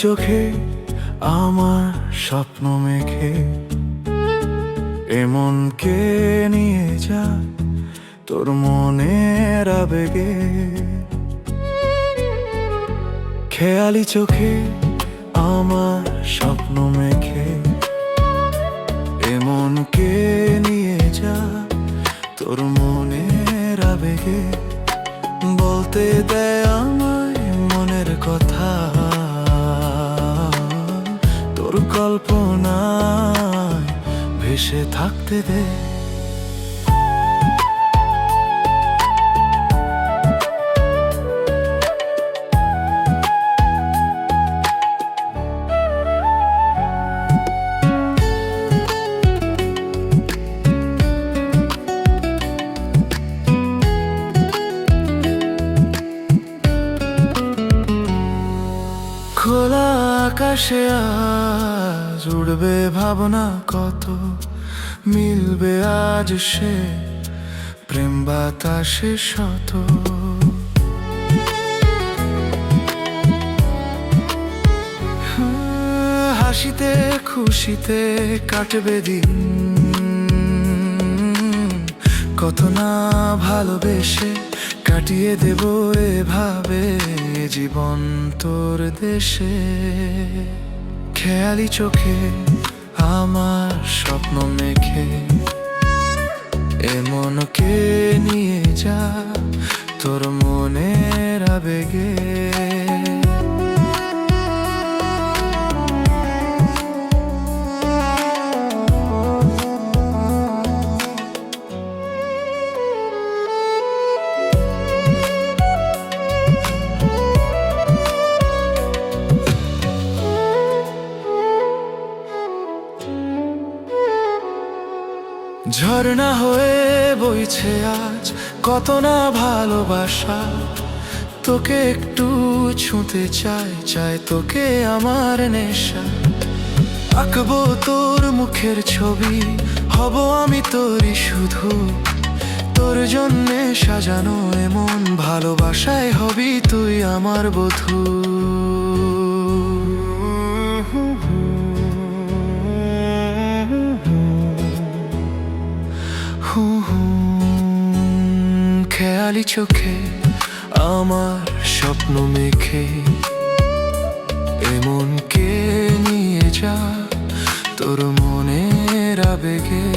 চোখে আমার স্বপ্ন মেঘে এমন কে নিয়ে যা তোর মনের আবেগে। খেয়ালি চোখে আমার স্বপ্ন মেঘে এমন কে নিয়ে যা তোর মনের আবেগে। বলতে দেয় আমায় মনের কথা, তোর কল্পনায় ভেসে থাকতে দে। খোলা আকাশে আজ উড়বে ভাবনা কত, মিলবে আজ সে প্রেম বাতাসে শত। হাসিতে খুশিতে কাটবে দিন, কত না ভালোবেসে কাটিয়ে দেব এভাবে জীবন তোর দেশে। খেয়ালি চোখে আমার স্বপ্ন মেঘে এমন কে নিয়ে যা তোর মনের আবেগে। ঝর্ণা হয়ে বইছে আজ কত না ভালোবাসা, তোকে একটু ছুঁতে চাই, চাই তোকে আমার নেশা। আঁকবো তোর মুখের ছবি, হব আমি তোরই শুধু, তোর জন্যে সাজানো এমন ভালোবাসায় হবি তুই আমার বধূ। খেয়ালি চোখে আমার স্বপ্ন মেঘে এমন কে নিয়ে যা তোর মনের আবেগে।